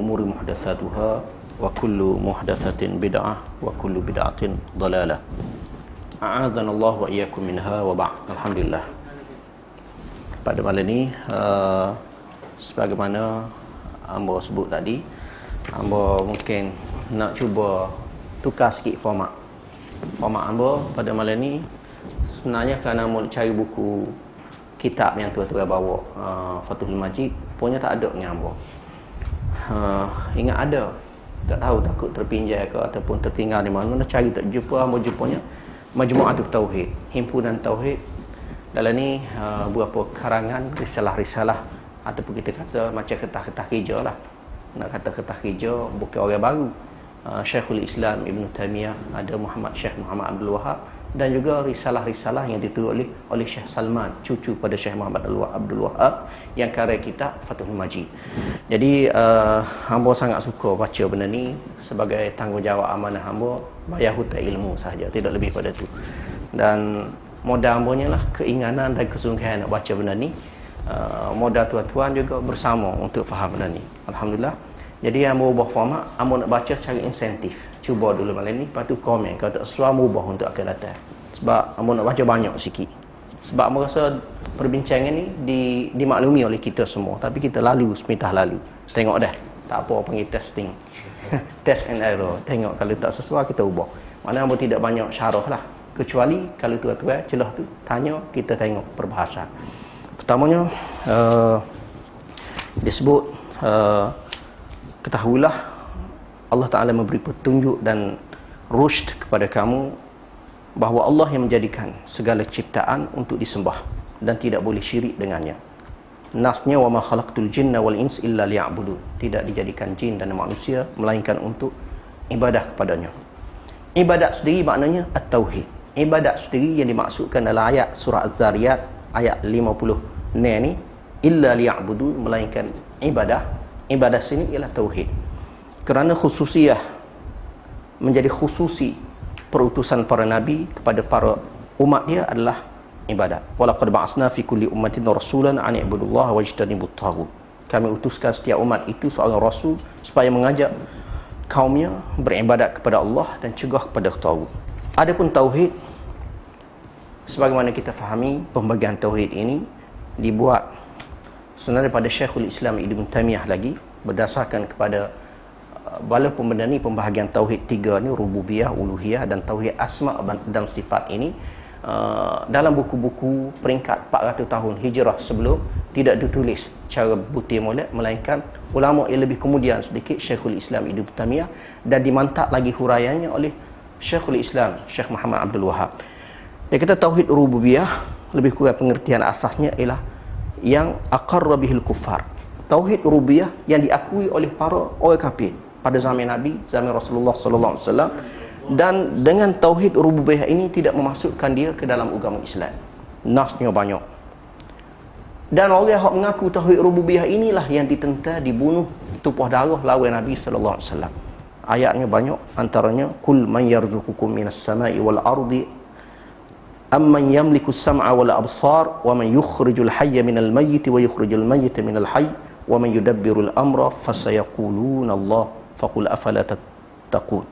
umuri muhdatsatuha wa kullu muhdatsatin bid'ah wa kullu bid'atin dhalalah. A'adzanallahu wa iyyakum minha wa ba'd. Alhamdulillah. Pada malam ini sebagaimana hamba sebut tadi, hamba mungkin nak cuba tukar sikit format hamba pada malam ni. Sebenarnya kerana mau cari buku kitab yang tuan-tuan bawa, Fathul Majid, punya tak ada dengan hamba. Ingat ada, tak tahu takut terpinjai ke ataupun tertinggal di mana-mana, cari tak jumpa. Hamba jumpanya Majmu'atul Tauhid, himpunan tauhid. Dalam ni beberapa karangan risalah-risalah, ataupun kita kata macam kertas-kertas kerja lah. Nak kata kertas kerja bukan orang baru. Syekhul Islam Ibn Taymiyah, ada Syekh Muhammad Abdul Wahab, dan juga risalah-risalah yang ditulis oleh Syekh Salman, cucu pada Syekh Muhammad Abdul Wahab, yang karya kitab Fathul Majid. Jadi hamba sangat suka baca benda ni sebagai tanggungjawab amanah hamba, bayar hutang ilmu sahaja, tidak lebih pada tu. Dan modal hambanya lah keinginan dan kesungguhan nak baca benda ni. Modal tuan-tuan juga bersama untuk faham benda ni. Alhamdulillah. Jadi hamba ubah format, hamba nak baca cari insentif. Cuba dulu malam ni, lepas tu komen. Kalau tak sesuai, hamba ubah untuk akan datang. Sebab hamba nak baca banyak sikit. Sebab hamba rasa perbincangan ni dimaklumi oleh kita semua. Tapi kita lalu, semitah lalu. Tengok dah, tak apa panggil testing. Test and error. Tengok kalau tak sesuai, kita ubah. Mana hamba tidak banyak syarah lah. Kecuali kalau tuan-tuan celah tu tanya, kita tengok perbahasan. Pertamanya disebut ketahuilah Allah Ta'ala memberi petunjuk dan rushd kepada kamu bahawa Allah yang menjadikan segala ciptaan untuk disembah dan tidak boleh syirik dengannya. Nasnya wa ma khalaqtul jinna wal ins illa liya'budun. Tidak dijadikan jin dan manusia melainkan untuk ibadah kepadanya. Ibadat sendiri maknanya at-tauhid. Ibadat sendiri yang dimaksudkan dalam ayat surah Az-Zariyat ayat 50 ni illa liya'budun, melainkan ibadah. Ibadah sini ialah tauhid. Kerana khususiyah, menjadi khususi perutusan para nabi kepada para umat dia adalah ibadat. Walaqad ba'atsna fi kulli ummatin rasulan an i'budullaha wajtanibut taghut. Kami utuskan setiap umat itu seorang rasul supaya mengajak kaumnya beribadat kepada Allah dan cegah kepada taghut. Adapun tauhid, sebagaimana kita fahami, pembagian tauhid ini dibuat sebenarnya pada Syekhul Islam Ibn Taymiyah lagi, berdasarkan kepada walaupun benda ni pembahagian tauhid tiga ni, rububiyah, uluhiyah dan tauhid asma dan sifat ini, dalam buku-buku peringkat 400 tahun hijrah sebelum tidak ditulis cara butir molek, melainkan ulama yang lebih kemudian sedikit, Syekhul Islam Ibn Taymiyah, dan dimantap lagi huraiannya oleh Syekhul Islam Syekh Muhammad Abdul Wahab. Dia kata tauhid rububiyah lebih kurang pengertian asasnya ialah yang aqarra bihil kuffar. Tauhid rububiyah yang diakui oleh para orang kafir pada zaman Nabi, zaman Rasulullah sallallahu alaihi wasallam, dan dengan tauhid rububiyah ini tidak memasukkan dia ke dalam agama Islam. Nasnya banyak. Dan orang yang mengaku tauhid rububiyah inilah yang ditentang, dibunuh, tumpah darah lawan Nabi sallallahu alaihi wasallam. Ayatnya banyak, antaranya kul man yarzuqukum minas samai wal ardi amman yamliku as-sam'a wal absar wa man yukhrijul hayya minal mayyit wa yukhrijul mayyita minal hayy wa man yudabbirul amra fasayaquluna Allah faqul afala tattaqun.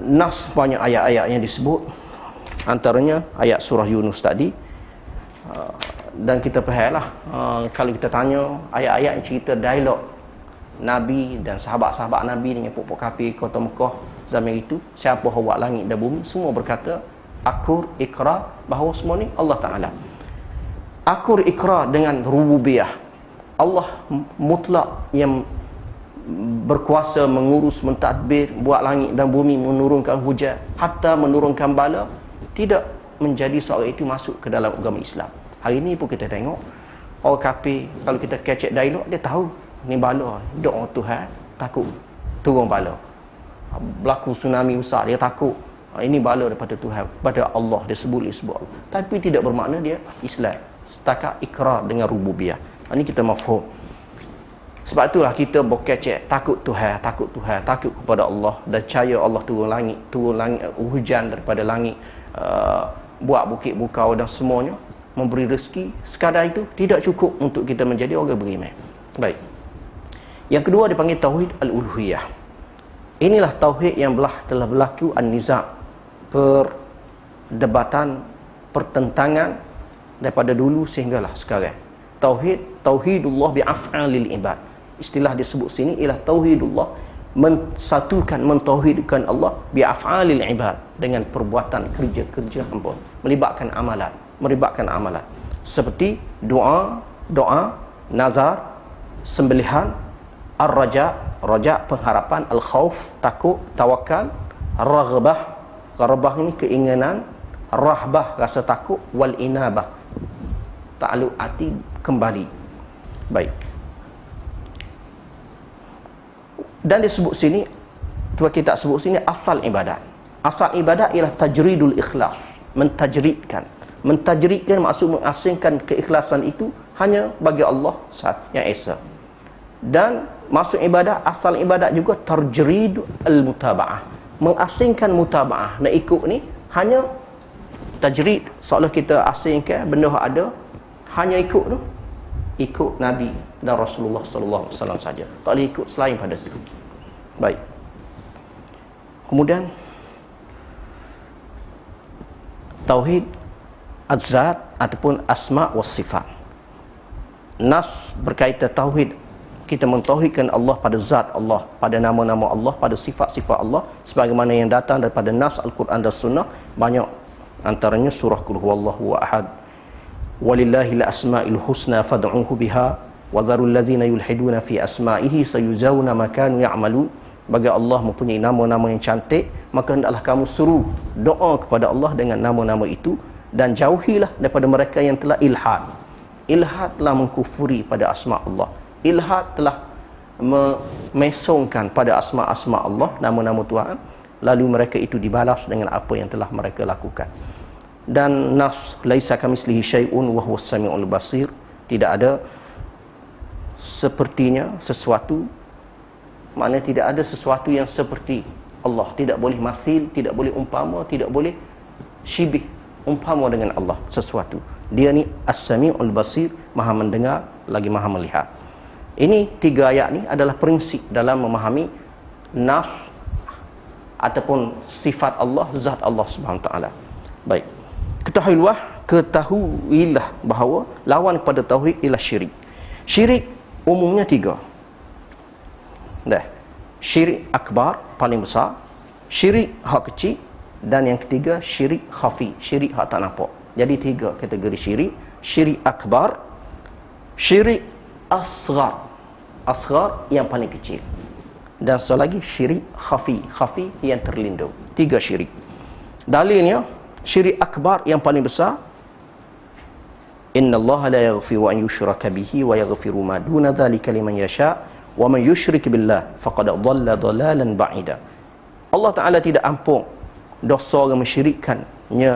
Nas banyak ayat-ayat yang disebut, antaranya ayat surah Yunus tadi. Dan kita fahamlah, kalau kita tanya ayat-ayat yang cerita dialog Nabi dan sahabat-sahabat Nabi dengan pokok kafir kota Mekah zaman itu, siapa buat langit dan bumi, semua berkata akur ikrar bahawa semua ni Allah Ta'ala. Akur ikrar dengan rububiyah, Allah mutlak yang berkuasa mengurus, mentadbir, buat langit dan bumi, menurunkan hujan, hatta menurunkan bala, tidak menjadi seorang itu masuk ke dalam agama Islam. Hari ni pun kita tengok orang kafir, kalau kita kecek dialog, dia tahu ni bala, doa Tuhan, takut turun bala. Berlaku tsunami besar, dia takut ini bala daripada Tuhan, pada Allah, dia sebut Allah. Tapi tidak bermakna dia Islam. Setakat ikrar dengan rububiyah. Ini kita mafhum. Sebab itulah kita berkecek takut Tuhan, takut kepada Allah, dan percaya Allah turun langit, hujan daripada langit, buat bukit bukau dan semuanya, memberi rezeki. Sekadar itu tidak cukup untuk kita menjadi orang beriman. Baik. Yang kedua dipanggil tauhid al-uluhiyah. Inilah tauhid yang telah berlaku an-niza', perdebatan, pertentangan daripada dulu sehinggalah sekarang. Tauhidullah bi af'alil ibad. Istilah disebut sini ialah tauhidullah, mensatukan, mentauhidkan Allah bi af'alil ibad, dengan perbuatan kerja-kerja hamba, melibatkan amalan seperti doa, nazar, sembelihan, ar-raja, pengharapan, al-khauf, takut, tawakal, raghbah ini keinginan, rahbah rasa takut, wal inabah ta'alluq hati kembali. Baik. Dan disebut sini, kita sebut sini asal ibadat. Asal ibadat ialah tajridul ikhlas, mentajridkan maksud mengasingkan keikhlasan itu hanya bagi Allah yang Esa. Dan maksud ibadat, asal ibadat juga tajrid al-mutaba'ah, mengasingkan mutaba'ah, nak ikut ni hanya tajrid, seolah kita asingkan benda yang ada, hanya ikut Nabi dan Rasulullah sallallahu alaihi wasallam saja, tak boleh ikut selain pada itu. Baik. Kemudian tauhid az-zat ataupun asma wa sifat. Nas berkaitan tauhid, kita mentauhidkan Allah pada zat Allah, pada nama-nama Allah, pada sifat-sifat Allah sebagaimana yang datang daripada nas Al-Quran dan Sunnah. Banyak antaranya surah Qul huwallahu ahad, walillahil asmaul husna fad'uhu biha wa dharul ladzina yulhiduna fi asma'ihi sayujzauna ma kanu ya'malun. Bagi Allah mempunyai nama-nama yang cantik, maka hendaklah kamu suruh doa kepada Allah dengan nama-nama itu, dan jauhilah daripada mereka yang telah ilhad. Ilhad telah mengkufuri pada asma Allah, ilhad telah memesongkan pada asma-asma Allah, nama-nama Tuhan, lalu mereka itu dibalas dengan apa yang telah mereka lakukan. Dan nas laisa kamislihi syai'un wa huwas samiul basir, tidak ada sepertinya sesuatu, maknanya tidak ada sesuatu yang seperti Allah, tidak boleh masil, tidak boleh umpama, tidak boleh syibih, umpama dengan Allah sesuatu. Dia ni as-sami'ul basir, maha mendengar lagi maha melihat. Ini tiga ayat ni adalah prinsip dalam memahami nas ataupun sifat Allah, zat Allah Subhanahu taala. Baik. Ketahuilah bahawa lawan kepada tauhid ialah syirik. Syirik umumnya tiga. Dah. Syirik akbar paling besar, syirik hak kecil, dan yang ketiga syirik khafi, syirik hak tak nampak. Jadi tiga kategori syirik: syirik akbar, syirik asghar yang paling kecil, dan satu lagi syirik khafi yang terlindung. Tiga syirik. Dalilnya syirik akbar yang paling besar, innallaha la yaghfiru an yushraka bihi wa yaghfiru ma duna dzalika liman yasha wa man yusyrik billah faqad dhalla dhalalan ba'ida. Allah Taala tidak ampun dosa orang mensyirikkannya,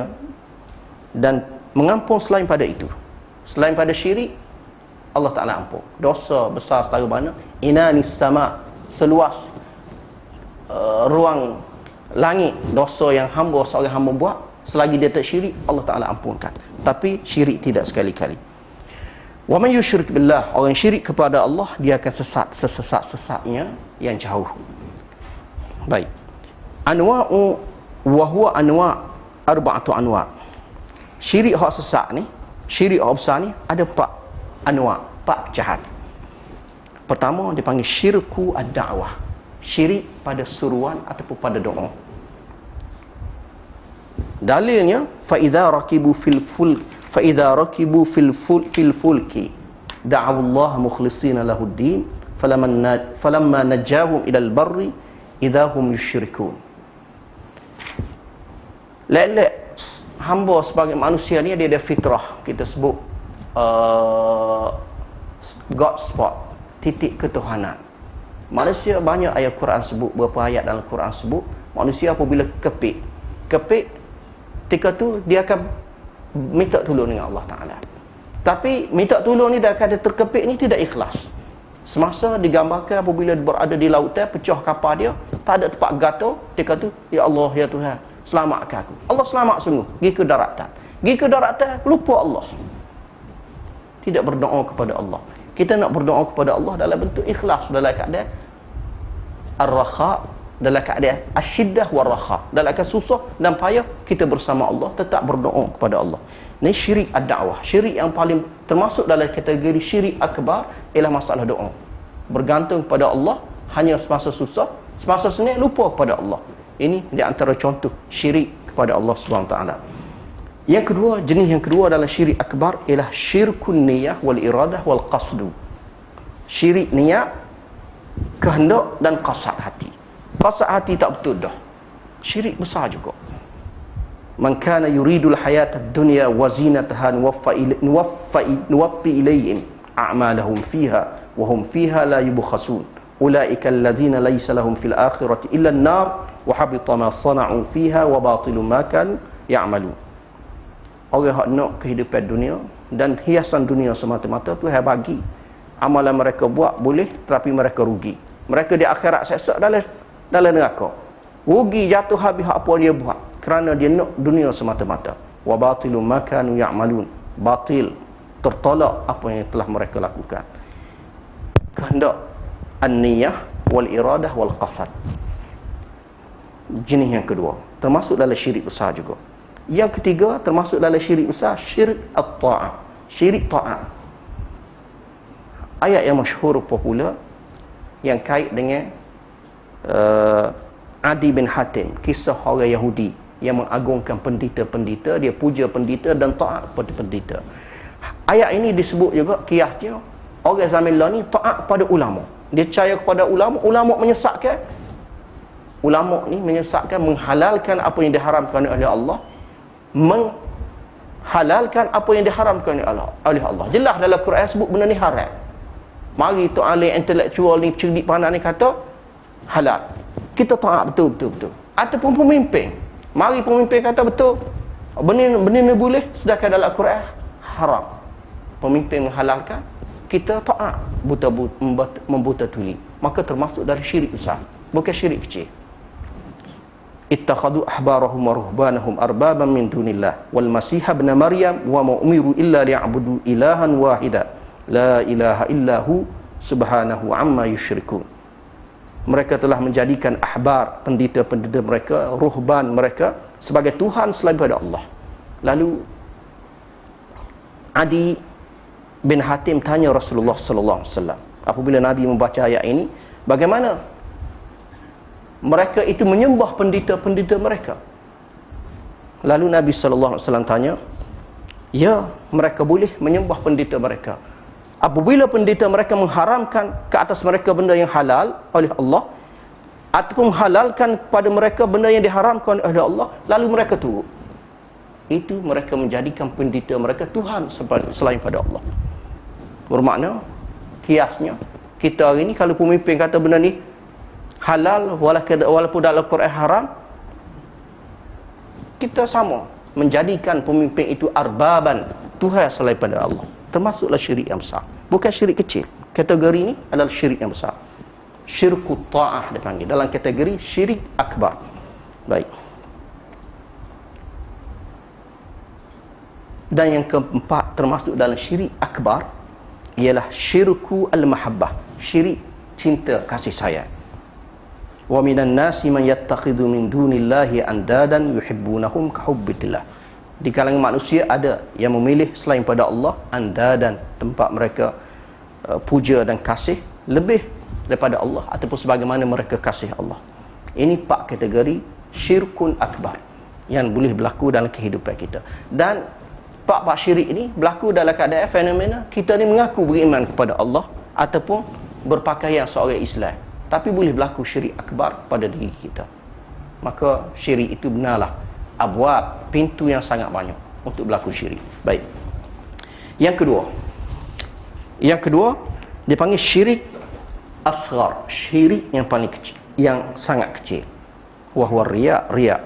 dan mengampun selain pada itu. Selain pada syirik, Allah Taala ampun. Dosa besar setara mana? Inanis sama, seluas ruang langit, dosa yang seorang hamba buat, selagi dia tak syirik, Allah Taala ampunkan. Tapi syirik tidak sekali-kali. Wa man yusyrik billah, orang syirik kepada Allah, dia akan sesat-sesatnya yang jauh. Baik. Anwa'u wa huwa arba'atu anwa'. Syirik hak sesat ni, syirik hak besar ni ada 4 anwa', 4 pecahan. Pertama dipanggil syirku ad-da'wah, syirik pada seruan ataupun pada doa. Dalilnya fa idza rakibu fil fulki da'u Allah mukhlishina lahuddin falamma najahum ilal barri idza hum yusyrikun. Lelek hamba sebagai manusia ni dia ada fitrah, kita sebut God spot, titik ketuhanan. Manusia banyak ayat Quran sebut, beberapa ayat dalam Quran sebut manusia apabila kepik ketika tu dia akan minta tolong dengan Allah Ta'ala. Tapi minta tolong ni dah kata terkepit ni tidak ikhlas. Semasa digambarkan apabila berada di lautan, pecah kapal dia, tak ada tempat gatal, dia kata, ya Allah, ya Tuhan, selamatkan aku. Allah selamat sungguh, pergi ke daratan, lupa Allah, tidak berdoa kepada Allah. Kita nak berdoa kepada Allah dalam bentuk ikhlas, dalam keadaan ar-rakha, dalam keadaan asyiddah war-rakha, dalam keadaan susah dan payah, kita bersama Allah tetap berdoa kepada Allah. Ini syirik ad-da'wah. Syirik yang paling termasuk dalam kategori syirik akbar ialah masalah doa. Bergantung kepada Allah hanya semasa susah, semasa senang lupa kepada Allah. Ini di antara contoh syirik kepada Allah SWT. Yang kedua, jenis yang kedua dalam syirik akbar ialah syirkun niyah wal iradah wal qasdu. Syirik niat, kehendak dan qasad hati. Qasad hati tak betul dah, syirik besar juga. Man kana yuridul hayatad dunya wa zinataha nuwaffi ilayhim a'malahum fiha wa hum fiha la yubkhasun. Ulaika alladhina laysa lahum fil akhirati illa an-nar wa habita ma sana'u fiha wa batilu ma kanu ya'malun. Orang yang nak kehidupan dunia dan hiasan dunia semata-mata, Tuhan bagi. Amalan mereka buat boleh, tetapi mereka rugi. Mereka di akhirat sesat dalam neraka. Rugi, jatuh habis apa dia buat, kerana dia nak dunia semata-mata. Wa batilu ma kanu ya'malun. Batil, tertolak apa yang telah mereka lakukan. Kehendak an-niyah wal iradah wal qasad. Jenis yang kedua, termasuk dalam syirik besar juga. Yang ketiga, termasuk dalam syirik besar, syirik at-ta'ah, syirik ta'ah. Ayat yang masyhur popular yang kait dengan Adi bin Hatim, kisah orang Yahudi yang mengagungkan pendeta-pendeta, dia puja pendeta dan taat kepada pendeta. Ayat ini disebut juga kiasnya orang zaman ni taat kepada ulama. Dia percaya kepada ulama, ulama menyesatkan, ulama ni menyesatkan, menghalalkan apa yang diharamkan oleh Allah, menghalalkan apa yang diharamkan oleh Allah. Jelas dalam Quran sebut benda ni haram. Mari tu ahli intelektual ni, cerdik pandai ni kata halal, kita taat betul. Ataupun pemimpin, mari pemimpin kata betul, benda ni boleh, sedangkan dalam Quran haram. Pemimpin menghalalkan, kita taat membuta tuli. Maka termasuk dari syirik besar, bukan syirik kecil. Ittakhadhu ahbarahum wa ruhbanahum arbaban min dunillah wal masih ibn maryam wa ma umiru illa liya'budu ilahan wahida la ilaha illahu subhanahu amma yusyrikun. Mereka telah menjadikan ahbar, pendeta-pendeta mereka, ruhban mereka sebagai Tuhan selain daripada Allah. Lalu Adi bin Hatim tanya Rasulullah sallallahu alaihi wasallam apabila Nabi membaca ayat ini, bagaimana mereka itu menyembah pendeta-pendeta mereka? Lalu Nabi sallallahu alaihi wasallam tanya, ya, mereka boleh menyembah pendeta mereka. Apabila pendeta mereka mengharamkan ke atas mereka benda yang halal oleh Allah, ataupun menghalalkan kepada mereka benda yang diharamkan oleh Allah, lalu mereka turut, itu mereka menjadikan pendeta mereka Tuhan selain pada Allah. Bermakna, kiasnya, kita hari ini kalau pemimpin kata benda ni halal walaupun dalam Quran haram, kita sama menjadikan pemimpin itu arbaban, Tuhan selain pada Allah. Termasuklah syirik yang besar, bukan syirik kecil. Kategori ini adalah syirik yang besar, syirkut ta'ah dipanggil, dalam kategori syirik akbar. Baik. Dan yang keempat termasuk dalam syirik akbar ialah syirku al-mahabbah, syirik cinta kasih sayang. Wa minan nasi man yattakhidhu min dunillahi andadan yuhibbunahum kahubbillah. Di kalangan manusia ada yang memilih selain pada Allah andadan, tempat mereka puja dan kasih lebih daripada Allah ataupun sebagaimana mereka kasih Allah. Ini 4 kategori syirkun akbar yang boleh berlaku dalam kehidupan kita. Dan 4 syirik ini berlaku dalam keadaan fenomena kita ni mengaku beriman kepada Allah ataupun berpakaian seorang Islam, tapi boleh berlaku syirik akbar pada diri kita. Maka syirik itu benarlah abwab, pintu yang sangat banyak untuk berlaku syirik. Baik. Yang kedua dipanggil syirik asghar, syirik yang paling kecil, yang sangat kecil. Wa huwa riya.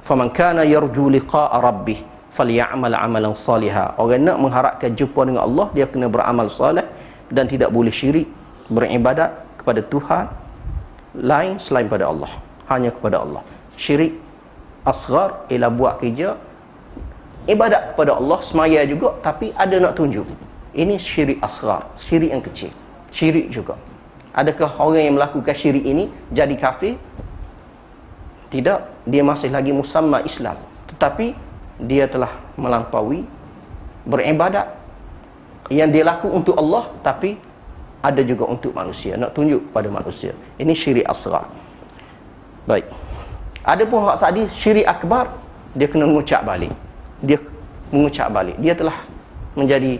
Faman kana yarju liqa'a rabbih falyamal 'amalan salihan. Orang nak mengharapkan jumpa dengan Allah, dia kena beramal soleh dan tidak boleh syirik, beribadat kepada Tuhan lain selain pada Allah, hanya kepada Allah. Syirik asghar ialah buat kerja ibadat kepada Allah, semaya juga, tapi ada nak tunjuk. Ini syirik asghar, syirik yang kecil. Syirik juga. Adakah orang yang melakukan syirik ini jadi kafir? Tidak, dia masih lagi musamma Islam, tetapi dia telah melampaui beribadat yang dia laku untuk Allah, tapi ada juga untuk manusia, nak tunjuk pada manusia. Ini syirik asghar. Baik. Adapun hak tadi syirik akbar, dia kena mengucap balik. Dia mengucap balik. Dia telah menjadi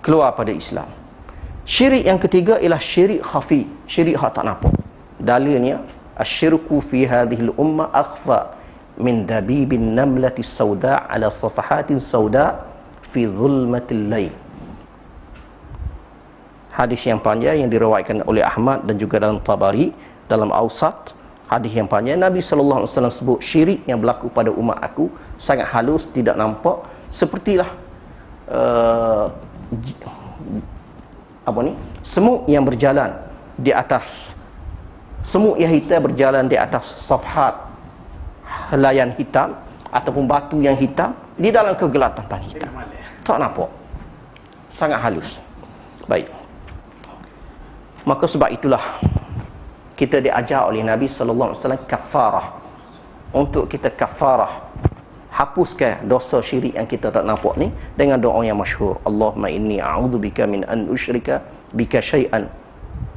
keluar pada Islam. Syirik yang ketiga ialah syirik khafi, syirik hak tak nampak. Dalilnya asyirku fi hadhihi al-ummah akhfa min dabibin namlati sauda ala safahatin sauda fi zulmatil lail. Hadis yang panjang yang diriwayatkan oleh Ahmad dan juga dalam Tabari, dalam Awsat, hadis yang panjang. Nabi sallallahu alaihi wasallam sebut syirik yang berlaku pada umat aku sangat halus, tidak nampak, sepertilah semut yang berjalan di atas, semut yang hitam berjalan di atas safhat helaian hitam ataupun batu yang hitam di dalam kegelapan hitam. Tak nampak, sangat halus. Baik. Maka sebab itulah kita diajar oleh Nabi sallallahu alaihi wasallam kafarah, untuk kita kafarah, hapuskan dosa syirik yang kita tak nampak ni dengan doa yang masyhur, Allahumma inni a'udzubika min an usyrika bika syai'an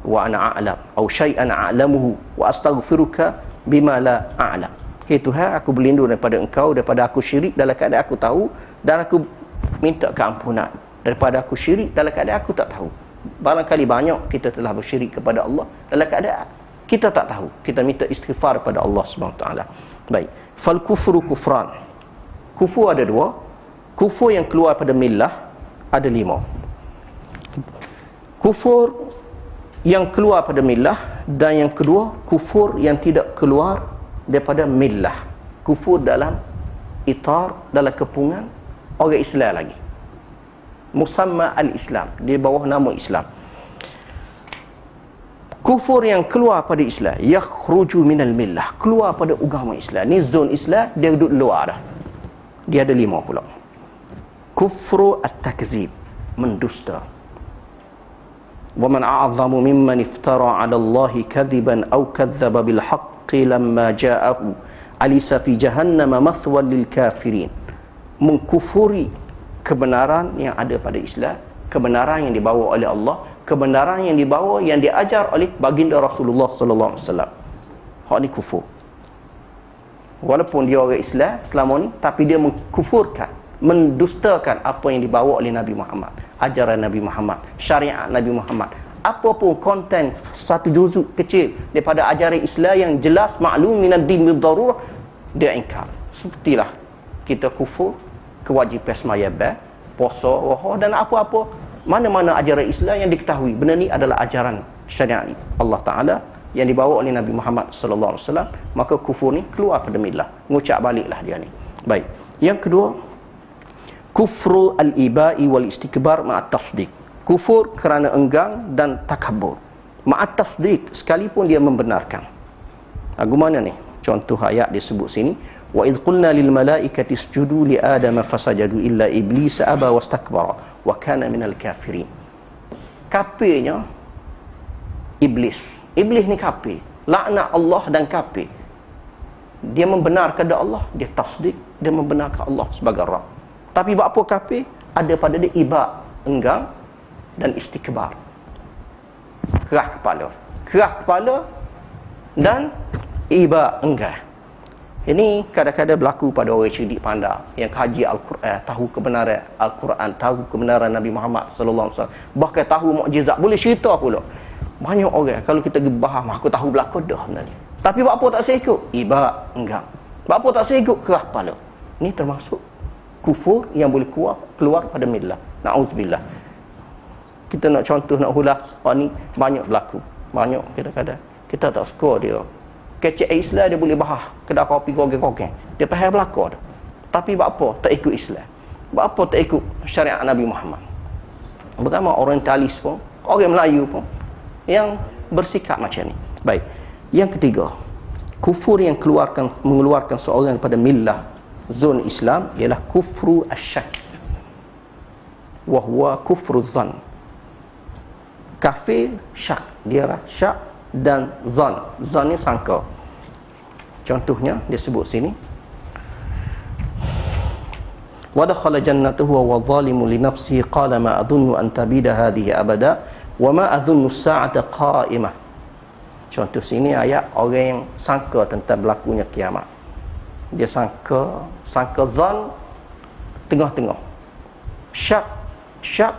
wa ana a'lam atau syai'an a'lamuhu wa astaghfiruka bima la a'lam. Hei Tuhan, aku berlindung daripada engkau, daripada aku syirik dalam keadaan aku tahu, dan aku minta keampunan daripada aku syirik dalam keadaan aku tak tahu. Barangkali banyak kita telah bersyirik kepada Allah dalam keadaan kita tak tahu. Kita minta istighfar kepada Allah SWT. Baik. Fal kufru kufran. Kufur ada dua. Kufur yang keluar pada millah ada 5. Kufur yang keluar pada millah, dan yang kedua kufur yang tidak keluar daripada millah. Kufur dalam itar, dalam kepungan orang Islam lagi, musamma al-Islam, di bawah nama Islam. Kufur yang keluar pada Islam, yakhruju minal millah, keluar pada agama Islam. Ni zon Islam, dia duduk luar dah. Dia ada 5 pula. Kufru at-takzib, mendusta. Wa man a'zamu mimman iftara 'ala Allahi kadhiban aw kadzdzaba bil haqqi lamma ja'ahu alisa fi jahannama mathwan lil kafirin. Mengkufuri kebenaran yang ada pada Islam, kebenaran yang dibawa oleh Allah, kebenaran yang dibawa, yang diajar oleh baginda Rasulullah sallallahu alaihi wasallam. Hak ni kufur. Walaupun dia orang Islam selama ni, tapi dia mengkufurkan, mendustakan apa yang dibawa oleh Nabi Muhammad, ajaran Nabi Muhammad, syariat Nabi Muhammad. Apapun konten satu juzuk kecil daripada ajaran Islam yang jelas maklum minad din bil darurah, dia ingkar. Sepertilah kita kufur kewajipan sembahyang, puasa, roha dan apa-apa mana-mana ajaran Islam yang diketahui benda ni adalah ajaran syariat Allah Taala yang dibawa oleh Nabi Muhammad sallallahu alaihi wasallam, maka kufur ni keluar pada millah, ngucap baliklah dia ni. Baik. Yang kedua, kufru al-iba'i wal istikbar ma'at tasdiq. Kufur kerana enggan dan takabur. Ma'at tasdiq, sekalipun dia membenarkan. Lagu mana ni? Contoh ayat disebut sini, wa idh qulna lil malaikati isjudu li adama fasajadu illa iblis aba wastakbara wa kana minal kafirin. Kafirnya iblis. Iblis ni kafir, laknat Allah dan kafir. Dia membenarkan Allah, dia tasdik, dia membenarkan Allah sebagai Rabb. Tapi buat apa kafir? Ada pada dia iba, enggan dan istikbar. Kerah kepala dan iba, enggan. Ini kadang-kadang berlaku pada orang cerdik pandai yang kaji Al-Quran, tahu kebenaran Al-Quran, tahu kebenaran Nabi Muhammad sallallahu alaihi wasallam, bahkan tahu mukjizat, boleh cerita pula. Banyak orang kalau kita bahas, aku tahu belaka dah benda ni. Tapi buat apa tak saya ikut? Iba, enggak. Buat apa tak saya ikut? Kerah kepala. Ini termasuk kufur yang boleh keluar pada millah. Na'udzubillah. Kita nak contoh, nak ulas, ni banyak berlaku. Banyak kadang-kadang kita tak suka dia. Kecik Islam dia boleh bahas kedai kopi kogeng-kogeng, dia faham belaka dah. Tapi buat apa tak ikut Islam? Buat apa tak ikut syariat Nabi Muhammad? Bagaimana orientalis pun, orang Melayu pun yang bersikap macam ni. Baik. Yang ketiga, kufur yang mengeluarkan seorang daripada millah zon Islam ialah kufru asyak. wa huwa kufruz zan. Kafir syak, dia syak dan zan. Zan ni sangka. Contohnya dia sebut sini, wa dakhala jannatahu wa zalimun li nafsihi qala ma adhunnu an tabida hadhihi abada wa ma adhunnu as-sa'ata qa'imah. Contoh sini ayat orang yang sangka tentang berlakunya kiamat. Dia sangka zan tengah-tengah. Syak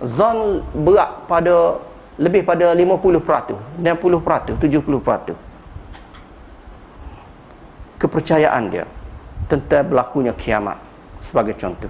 zan berat pada lebih pada 50%, 60%, 70%. Kepercayaan dia tentang berlakunya kiamat. Sebagai contoh,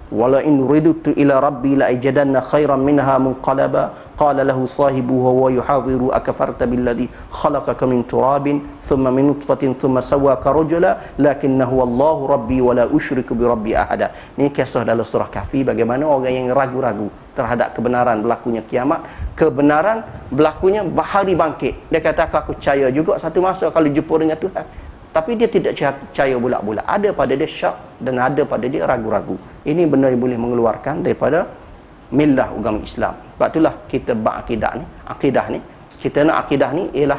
wala in uridutu ila rabbi la ajadanna khairan minha munqalaba qala lahu sahibuhu wa yuhadhiru akafarta billadhi khalaqaka min turabin thumma min nutfatin thumma sawwaka rajula lakinnahu wallahu rabbi wa la usyriku bi rabbi ahada. Ini kisah dalam surah Kahfi bagaimana orang yang ragu-ragu terhadap kebenaran berlakunya kiamat, kebenaran berlakunya hari bangkit. Dia kata aku percaya juga satu masa kalau jumpa dengan Tuhan. Tapi dia tidak percaya bulat-bulat. Ada pada dia syak dan ada pada dia ragu-ragu. Ini benda yang boleh mengeluarkan daripada millah agama Islam. Sebab itulah kita akidah ni. Kita nak akidah ni ialah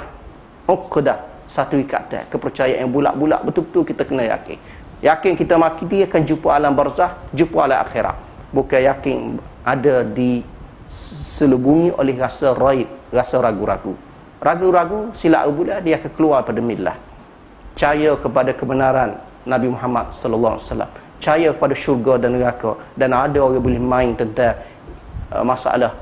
uqdah, satu ikatan. Kepercayaan yang bulat-bulat betul-betul kita kena yakin. Yakin kita mati dia akan jumpa alam barzah, jumpa alam akhirat. Bukan yakin ada di selubungi oleh rasa raib, rasa ragu-ragu. Ragu-ragu silap bulat dia akan keluar pada millah. Percaya kepada kebenaran Nabi Muhammad sallallahu alaihi wasallam, percaya kepada syurga dan neraka, dan ada orang boleh main tentang masalah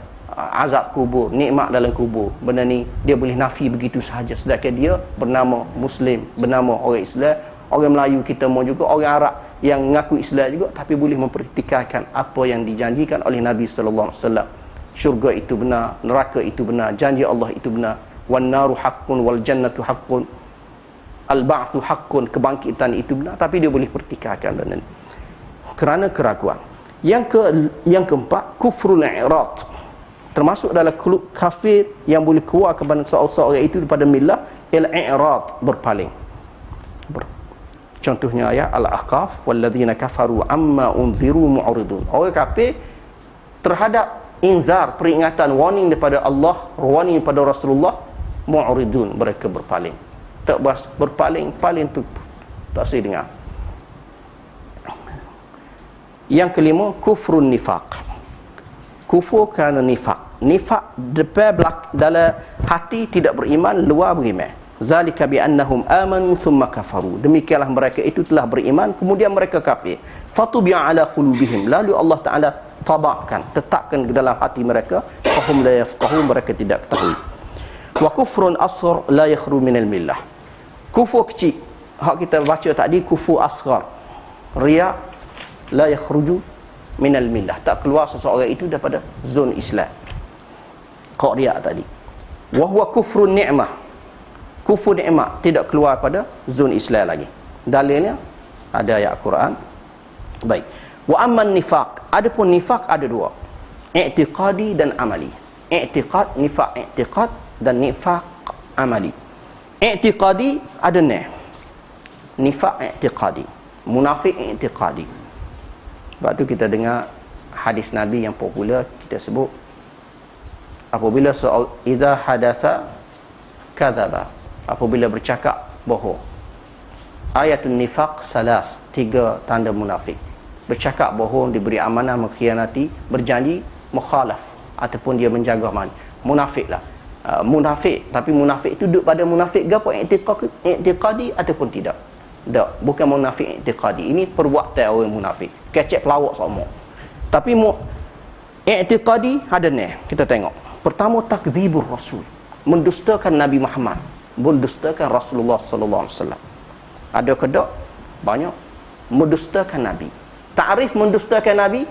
azab kubur, nikmat dalam kubur. Benda ni dia boleh nafi begitu sahaja, sedangkan dia bernama Muslim, bernama orang Islam, orang Melayu kita mau juga, orang Arab yang mengaku Islam juga, tapi boleh mempertikaikan apa yang dijanjikan oleh Nabi sallallahu alaihi wasallam. Syurga itu benar, neraka itu benar, janji Allah itu benar. Wan naru haqqun wal jannatu haqqun, al-ba'tsu haqqun, kebangkitan itu benar, tapi dia boleh pertikaikan benda ni kerana keraguan. Yang keempat, kufrul i'rad. Termasuk dalam klub kafir yang boleh keluar kepada seorang itu daripada millah, al-i'rad, berpaling. Contohnya ayat Al-Ahqaf, walladzina kafaru amma unziru mu'ridun. Orang kafir terhadap inzar, peringatan, warning daripada Allah, warning daripada Rasulullah, mu'ridun, mereka berpaling. Tak berpaling tu tak saya dengar. Yang kelima, kufrun nifaq. Kufur kerana nifaq. Nifaq depan dalam hati tidak beriman, luar beriman. Zalika bi annahum amanu thumma kafaru. Demikianlah mereka itu telah beriman kemudian mereka kafir. Fatubi'a ala qulubihim. Lalu Allah Taala tetapkan ke dalam hati mereka, fahum la yafqahun, mereka tidak ketahui. Wa kufrun asghar la yakhru minal millah. Kufur kecil, hak kita baca tadi kufur asghar, riya, la yakhruju minal millah, tak keluar seseorang itu daripada zon Islam. Kau riya tadi. Wa huwa kufrun ni'mah. Kufur nikmat tidak keluar pada zon Islam lagi. Dalilnya ada ayat Quran. Baik. Wa amman nifaq, adapun nifaq ada dua, i'tiqadi dan amali. I'tiqad, nifaq i'tiqad, dan nifaq amali. I'tiqadi ada nifaq i'tiqadi, munafik i'tiqadi. Sebab tu kita dengar hadis Nabi yang popular, kita sebut apabila idza hadatha kadzaba, apabila bercakap bohong. Ayatul nifaq salas, 3 tanda munafik. Bercakap bohong, diberi amanah, mengkhianati, berjanji, mukhalaf, ataupun dia menjaga amanah. Munafiklah. Munafik, tapi munafik itu duduk pada munafik gapo, i'tiqadi ataupun tidak. Tak, bukan munafik i'tiqadi. Ini perbuatan orang munafik. Kecek pelawak semua. Tapi i'tiqadi ada ni. Kita tengok. Pertama, takdzibur rasul. Mendustakan Nabi Muhammad, mendustakan Rasulullah sallallahu alaihi wasallam. Ada ke tak? Banyak. Mendustakan Nabi. Ta'rif mendustakan Nabi,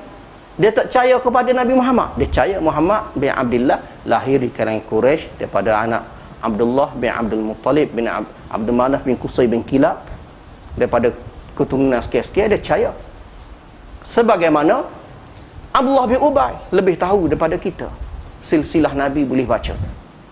dia tak percaya kepada Nabi Muhammad. Dia percaya Muhammad bin Abdullah lahir di kalangan Quraisy daripada anak Abdullah bin Abdul Muttalib bin Abdul Manaf bin Qusay bin Kilab, daripada keturunan sekian-sekian. Dia percaya. Sebagaimana Abdullah bin Ubay lebih tahu daripada kita. Silsilah Nabi boleh baca.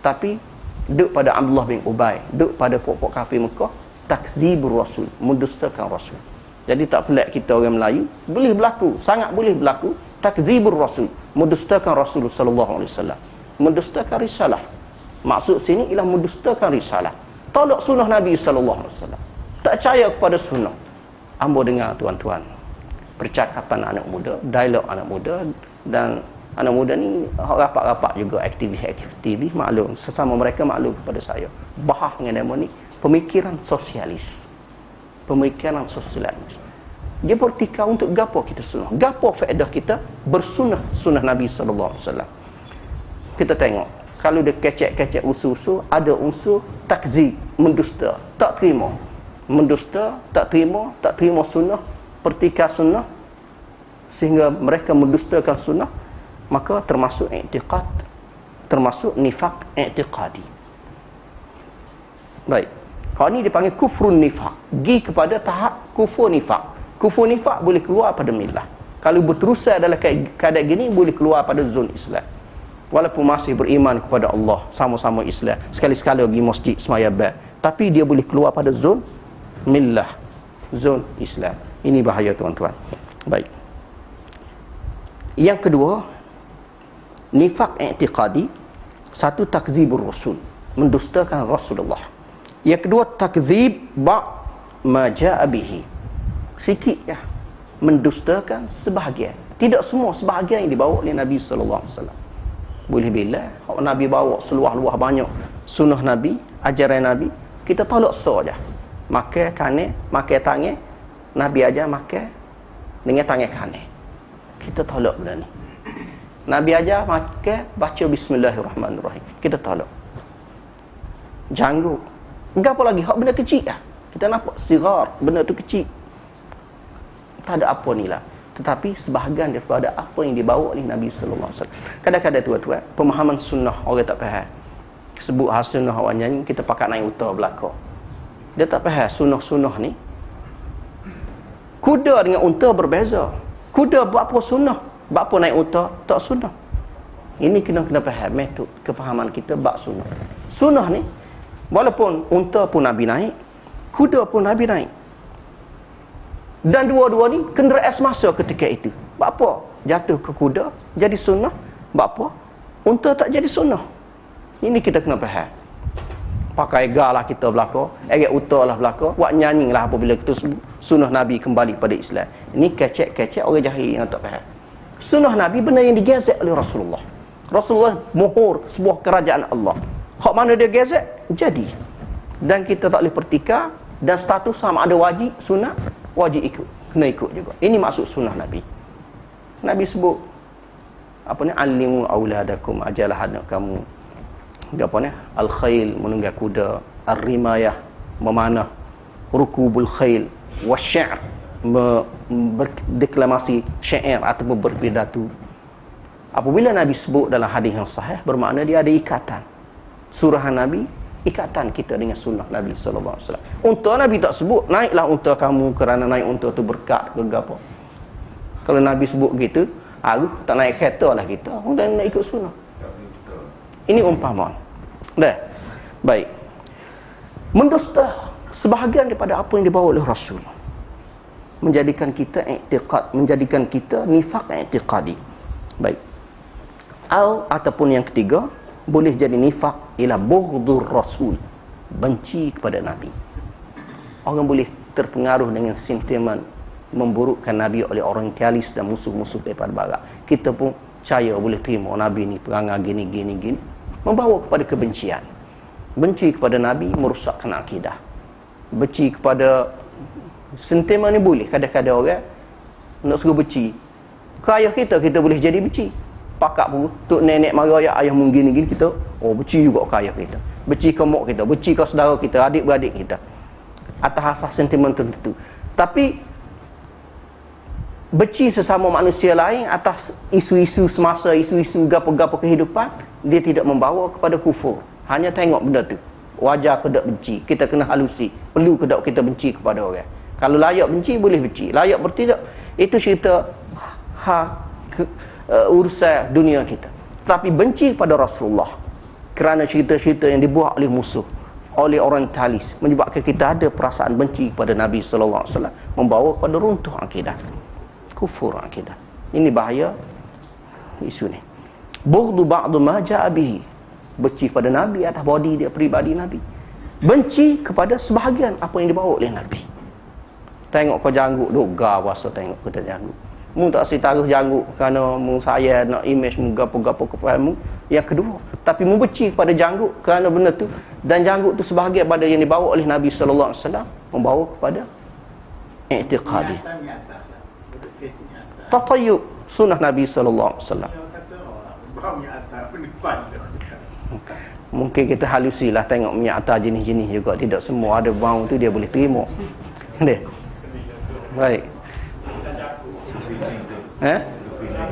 Tapi duduk pada Abdullah bin Ubay, duduk pada pokok kafir Mekah, takdzibur rasul, mendustakan Rasul. Jadi tak pelik kita orang Melayu boleh berlaku, sangat boleh berlaku takdzibur rasul, mendustakan Rasul sallallahu alaihi wasallam, mendustakan risalah. Maksud sini ialah mendustakan risalah, tolak sunnah Nabi sallallahu alaihi wasallam, tak percaya kepada sunnah. Ambo dengar tuan-tuan percakapan anak muda, dialog anak muda, dan anak muda ni rapat-rapat juga, aktivis maklum, sesama mereka maklum kepada saya, bahas dengan demo ni pemikiran sosialis. Pemikiran sosialis. Dia bertikar untuk gapo kita sunnah. Gapo faedah kita bersunnah sunnah Nabi sallallahu alaihi wasallam. Kita tengok, kalau dia kecek-kecek usul-usul, ada unsur takzib, mendusta, tak terima. Mendusta, tak terima sunnah, pertikar sunnah, sehingga mereka mendustakan sunnah, maka termasuk i'tiqad, termasuk nifaq i'tiqadi. Baik. Kalau ni dipanggil kufrun nifaq, pergi kepada tahap kufur nifaq. Kufur nifaq boleh keluar pada millah. Kalau berterusan dalam keadaan gini, boleh keluar pada zon Islam. Walaupun masih beriman kepada Allah, sama-sama Islam, sekali-sekala pergi masjid semaya bab, tapi dia boleh keluar pada zon millah, zon Islam. Ini bahaya tuan-tuan. Baik. Yang kedua, nifaq i'tiqadi. Satu, takdzibur rasul, mendustakan Rasulullah. Yang kedua, takdzib ma ja'a bihi, sikit ya, mendustakan sebahagian, tidak semua, sebahagian yang dibawa oleh Nabi sallallahu alaihi wasallam. Boleh bila Nabi bawa seluah-luah banyak sunnah Nabi, ajaran Nabi, kita tolak saja. Makan kanan, makan tangan, Nabi ajar makan dengan tangan kanan, kita tolak benda ni. Nabi ajar makan baca bismillahirrahmanirrahim, kita tolak. Janggut, apa lagi, hak benda kecil lah, kita nampak sigar, benda tu kecil, tak ada apa ni lah. Tetapi sebahagian daripada apa yang dibawa oleh Nabi sallallahu alaihi wasallam. Kadang-kadang tuan-tuan, pemahaman sunnah orang tak faham. Sebut sunnah orang nyanyi, kita pakat naik utara belakang. Dia tak faham sunnah-sunnah ni. Kuda dengan unta berbeza. Kuda buat apa sunnah, buat apa naik unta tak sunnah. Ini kena faham metod kefahaman kita bab sunnah. Sunnah ni, walaupun unta pun Nabi naik, kuda pun Nabi naik. Dan dua-dua ni kenderaan semasa ketika itu. Buat apa? Jatuh ke kuda jadi sunnah. Buat apa? Unta tak jadi sunnah. Ini kita kena faham. Pakai galah kita belakang, erat unta lah belakang, buat nyanyi lah apabila kita sebut sunnah Nabi kembali pada Islam. Ini kecek-kecek orang jahil yang tak faham. Sunnah Nabi benda yang digezek oleh Rasulullah. Rasulullah mohor sebuah kerajaan Allah. Hak mana dia gezek, jadi. Dan kita tak boleh pertikar, dan status sama ada wajib, sunnah, wajib ikut, kena ikut juga. Ini maksud sunnah Nabi. Nabi sebut apa ni, alimu auladakum, ajalah anak kamu apa ni, al-khail, menunggang kuda, ar-rimayah, memanah, rukubul khail, wasya'r, berdeklamasi syair atau berpidato. Apabila Nabi sebut dalam hadis yang sahih, bermakna dia ada ikatan. Surahan Nabi, ikatan kita dengan sunnah Nabi sallallahu alaihi wasallam. Unta Nabi tak sebut, naiklah unta kamu kerana naik unta tu berkat ke apa. Kalau Nabi sebut gitu, tak naik kereta lah kita, dan nak ikut sunnah. Ini umpamaan. Dah. Baik. Mendusta sebahagian daripada apa yang dibawa oleh Rasul, menjadikan kita i'tiqad, menjadikan kita nifaq i'tiqadi. Baik. Ataupun yang ketiga, boleh jadi nifaq ila bughdhur rasul, benci kepada Nabi. Orang boleh terpengaruh dengan sentimen memburukkan Nabi oleh orientalis dan musuh-musuh daripada barat. Kita pun percaya boleh terima Nabi ni perangai gini, membawa kepada kebencian. Benci kepada Nabi merosakkan akidah. Benci kepada sentimen ni boleh. Kadang-kadang orang nak suruh benci ke ayah kita boleh jadi benci. Pakak pun tok nenek mara ayah mungkin gini kita, benci juga ke ayah kita, benci ke mak kita, benci ke saudara kita, adik-beradik kita, atas asas sentimen tertentu. Tapi benci sesama manusia lain atas isu-isu semasa, isu-isu gapo-gapo kehidupan, dia tidak membawa kepada kufur. Hanya tengok benda tu, wajar ke tak benci, kita kena halusi, perlu ke tak kita benci kepada orang. Kalau layak benci, boleh benci. Layak bertindak, itu cerita urusan dunia kita. Tapi benci pada Rasulullah kerana cerita-cerita yang dibuat oleh musuh, oleh orientalis, menyebabkan kita ada perasaan benci kepada Nabi sallallahu alaihi wasallam, membawa kepada runtuh akidah, kufur akidah. Ini bahaya isu ni. Bughdu ba'du ma ja'a bihi. Benci kepada Nabi atas body dia, peribadi Nabi. Benci kepada sebahagian apa yang dibawa oleh Nabi. Tengok kau janggut duk puasa tengok kau tak janggut. Mu tak si taruh janggut kerana mu saya nak image mu gapo-gapo kefahamu. Yang kedua, tapi mu benci kepada janggut kerana benda tu, dan janggut tu sebahagian pada yang dibawa oleh Nabi sallallahu alaihi wasallam membawa kepada i'tiqadi. Tatayyub sunnah Nabi sallallahu alaihi wasallam. Mungkin kita halusilah tengok minyak atar jenis-jenis juga, tidak semua ada bau tu dia boleh terima. Deh. Baik.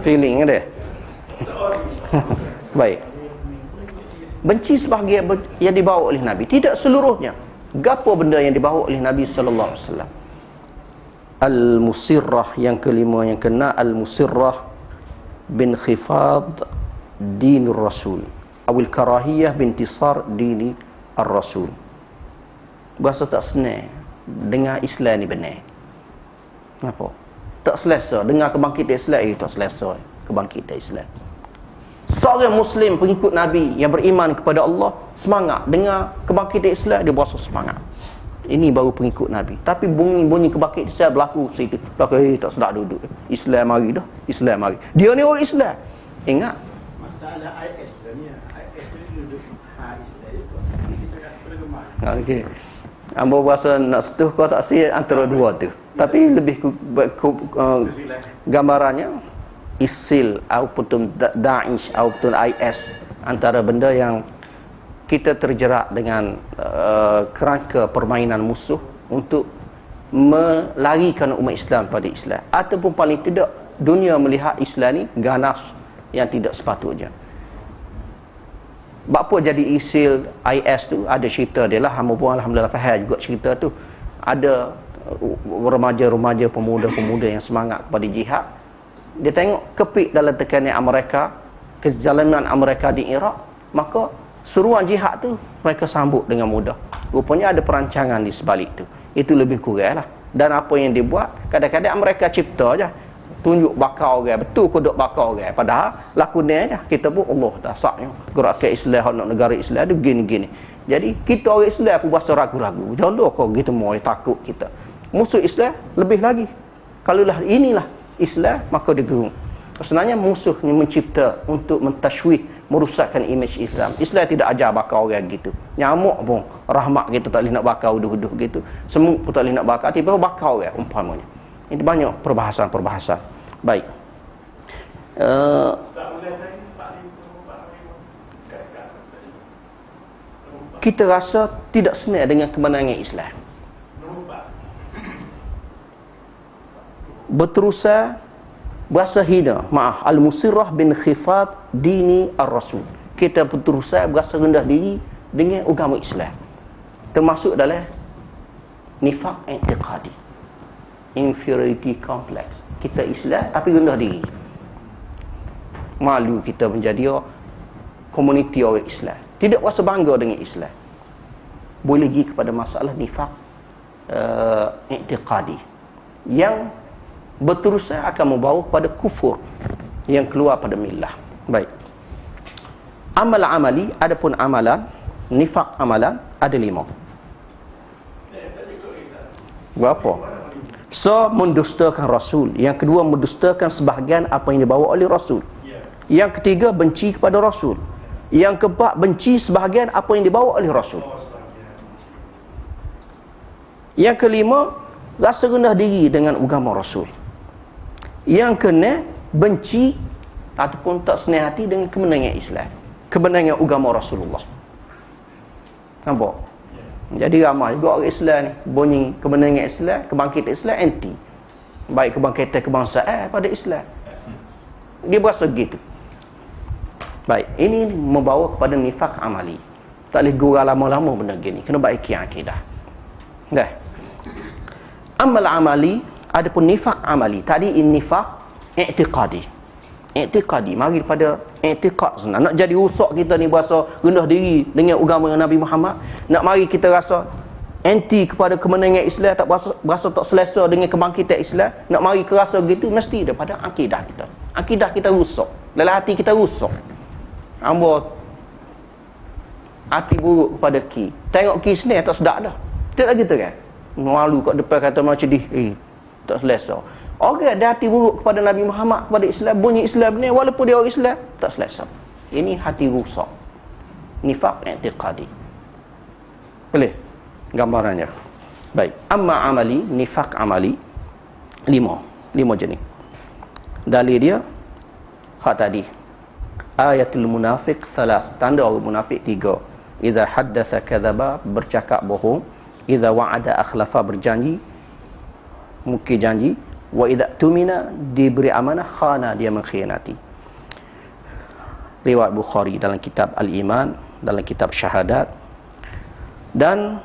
Feeling dia. Baik. Benci sebahagian yang dibawa oleh Nabi, tidak seluruhnya. Gapo benda yang dibawa oleh Nabi sallallahu alaihi wasallam. Al-musirrah yang kelima, yang kena al-musirrah bin khifad dinur rasul awil karahiyah bintisar dini ar-rasul. Bahasa tak senang dengar Islam ni benar. Apa? Tak selesa dengar kebangkitan Islam itu, tak selesa kebangkitan Islam. Seorang Muslim pengikut Nabi yang beriman kepada Allah semangat dengar kebangkitan Islam, dia berasa semangat. Ini baru pengikut Nabi. Tapi bunyi-bunyi kebangkitan Islam berlaku situ, tak sedap duduk. Islam mari dah, Islam mari. Dia ni orang Islam. Ingat masalah IS dah ni. IS tu duduk Islam itu. Kita rasa gemar. Okey. Ambo berasa nak setuh kau tak sia antara dua tu. Tapi lebih gambarannya ISIL ataupun Daesh ataupun IS, antara benda yang kita terjerat dengan kerangka permainan musuh untuk melarikan umat Islam pada Islam, ataupun paling tidak dunia melihat Islam ni ganas yang tidak sepatutnya. Apa jadi ISIL, IS tu ada cerita dia lah. Hamba pun alhamdulillah faham juga cerita tu. Ada remaja-remaja, pemuda-pemuda yang semangat kepada jihad. Dia tengok kepit dalam tekanan Amerika, kezaliman Amerika di Iraq, maka seruan jihad tu mereka sambut dengan mudah. Rupanya ada perancangan di sebalik tu. Itu lebih kurang lah. Dan apa yang dibuat, kadang-kadang mereka cipta je, tunjuk bakar orang, betul kau duk bakar orang, padahal lakunya je kita pun Allah dasarnya gerakan Islam nak negara Islam ada gini-gini. Jadi kita orang Islam pun berasa ragu-ragu, jodoh kau gitu mau takut kita. Musuh Islam lebih lagi, kalaulah inilah Islam maka dia gerung. Sebenarnya musuhnya mencipta untuk mentashwih, merusakkan image Islam. Islam tidak ajar bakar orang gitu. Nyamuk pun rahmat kita tak boleh nak bakar uduh-uduh gitu. Semut pun tak boleh nak bakar, tiba-tiba bakar orang umpamanya. Ini banyak perbahasan-perbahasan. Baik. Kita rasa tidak senang dengan kemenangan Islam. Berterusan berasa hina, al-musirrah bin khifat dini ar-rasul. Kita berterusan berasa rendah diri dengan agama Islam. Termasuk dalam nifaq i'tiqadi, inferiority complex. Kita Islam tapi rendah diri. Malu kita menjadi komuniti orang Islam, tidak rasa bangga dengan Islam. Boleh pergi kepada masalah nifaq i'tiqadi yang berterusan akan membawa kepada kufur yang keluar pada millah. Baik. Amal amali, adapun amalan nifaq amalan ada 5. Berapa? So, mendustakan Rasul. Yang kedua, mendustakan sebahagian apa yang dibawa oleh Rasul. Yang ketiga, benci kepada Rasul. Yang keempat, benci sebahagian apa yang dibawa oleh Rasul. Yang kelima, rasa rendah diri dengan agama Rasul. Yang kena, benci ataupun tak senang hati dengan kemenangan Islam, kemenangan agama Rasulullah. Nampak? Jadi ramai juga orang Islam ni bunyi kemenangan Islam, kebangkitan Islam anti. Baik kebangkitan kebangsaan pada Islam. Dia berasa gitu. Baik, ini membawa kepada nifaq amali. Tak boleh gurau lama-lama benda gini. Kena baiki akidah. Dah. Amal amali, adapun nifaq amali. Tadi nifaq i'tiqadi. I'tiqadi mari pada i'tiqad sebenarnya. Nak jadi rusak kita ni berasa rendah diri dengan agama Nabi Muhammad. Nak mari kita rasa anti kepada kemenangan Islam, tak berasa tak selesa dengan kebangkitan Islam. Nak mari ke rasa gitu mesti daripada akidah kita. Akidah kita rusak. Dalam hati kita rusak. Hamba hati buruk kepada ki. Tengok ki sini tak sedap dah. Tak gitu kan? Malu kat depan kata macam tak selesa. Orang ada hati buruk kepada Nabi Muhammad, kepada Islam, bunyi Islam ni walaupun dia orang Islam, tak selesa. Ini hati rusak. Nifaq i'tiqadi. Boleh? Gambarannya. Baik. Amma amali, nifaq amali. 5 jenis. Dalil dia hak tadi. Ayatul munafiq salas. Tanda orang munafik 3. Idza haddatsa kadzaba, bercakap bohong. Idza wa'ada akhlafa, berjanji mungkir janji. Wa idza tumina, diberi amanah, khana, dia mengkhianati. Riwayat Bukhari dalam kitab Al-Iman, dalam kitab Syahadat. Dan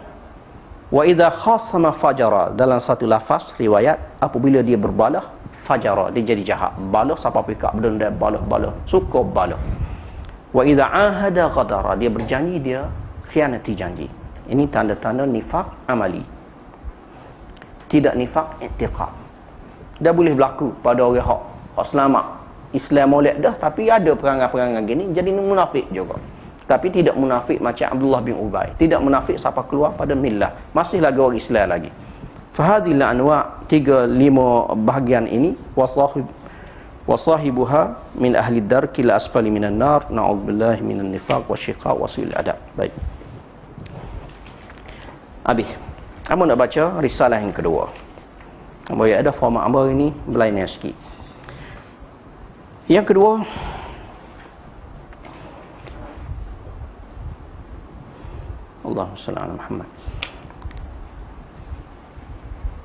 wa idza khasama fajara, dalam satu lafaz riwayat, apabila dia berbalah, fajara, dia jadi jahat. Balah siapa pikak benda balah, suka balah. Wa idza ahada ghadara, dia berjanji, dia khianati janji. Ini tanda-tanda nifaq amali. Tidak nifaq i'tiqad. Dah boleh berlaku pada orang hak selamat Islam molek dah, tapi ada perangai-perangai gini jadi munafik juga. Tapi tidak munafik macam Abdullah bin Ubay, tidak munafik siapa keluar pada millah, masih lagi orang Islam lagi. Fahadil anwa' 3-5 bahagian ini wasahibuha min ahli darki la asfali minan nar, na'udzubillahi minan nifaq wa syiqaq wa su'il adab. Baik. Habis. Kamu nak baca risalah yang kedua. Boleh ada format ambar ini berlainan sikit. Yang kedua, Allahumma salli ala Muhammad.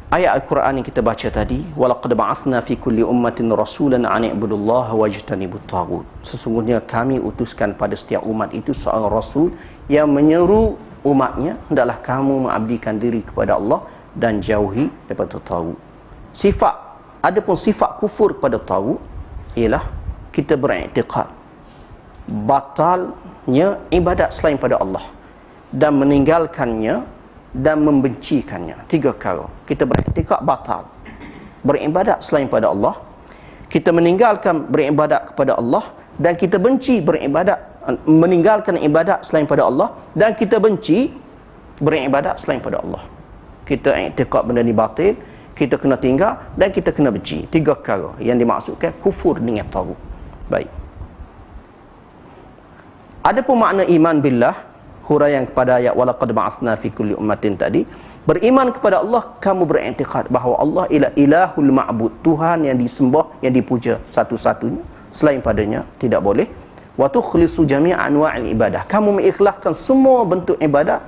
Ayat Al-Quran yang kita baca tadi, walaqad ba'athna fi kulli ummatin rasulan an i'budullaha wajtanibut taghut. Sesungguhnya kami utuskan pada setiap umat itu seorang rasul yang menyeru umatnya, hendaklah kamu mengabdikan diri kepada Allah dan jauhi daripada taghut. Adapun sifat kufur kepada taghut ialah kita beriktikad batalnya ibadat selain pada Allah dan meninggalkannya dan membencikannya. 3 perkara. Kita beriktikad batal beribadat selain pada Allah, kita meninggalkan beribadat kepada Allah, dan kita benci meninggalkan ibadat selain pada Allah, dan kita benci beribadat selain pada Allah. Kita iktikad benda ni batil, kita kena tinggal, dan kita kena benci. 3 perkara yang dimaksudkan kufur dengan taghut. Baik. Adapun makna iman billah, huraian kepada ayat walaqad ba'athna fi kulli ummatin tadi, beriman kepada Allah, kamu beriktikad bahawa Allah ialah ilahul ma'bud, Tuhan yang disembah, yang dipuja satu-satunya, selain padanya tidak boleh. Wa tukhlisu jami'a anwa'il ibadah, kamu mengikhlaskan semua bentuk ibadat,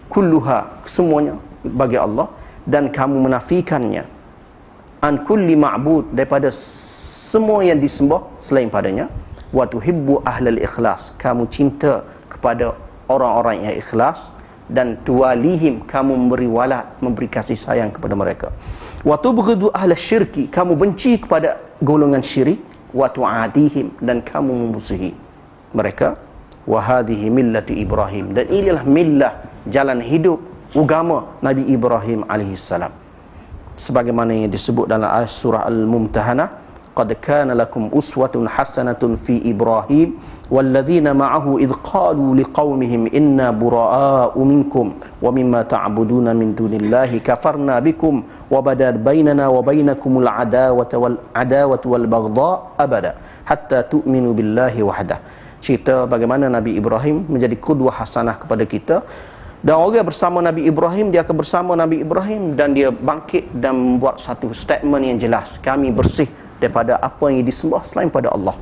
kulluha, semuanya bagi Allah, dan kamu menafikannya an kulli ma'bud, daripada semua yang disembah selain padanya. Wa tuhibbu ahlal ikhlas, kamu cinta kepada orang-orang yang ikhlas, dan tuwalihim, kamu memberi walat, memberi kasih sayang kepada mereka. Wa tubghidu ahlas syirki, kamu benci kepada golongan syirik. Wa tu'adihim, dan kamu memusuhi mereka. Wa hadhihi millatu Ibrahim, dan inilah millah, jalan hidup, agama Nabi Ibrahim alaihissalam, sebagaimana yang disebut dalam ayat surah Al-Mumtahanah, qad kana lakum uswatun hasanatun fi Ibrahim walladzina ma'ahu idh qalu liqaumihim inna buraa'u minkum wa mimma ta'buduna min dunillahi kafarna bikum wa badal bainana wa bainakumul adawatu wal baghdha abada hatta tu'minu billahi wahdah. Cerita bagaimana Nabi Ibrahim menjadi qudwah hasanah kepada kita, dan orang bersama Nabi Ibrahim, dia akan bersama Nabi Ibrahim, dan dia bangkit dan membuat satu statement yang jelas, kami bersih daripada apa yang disembah selain pada Allah.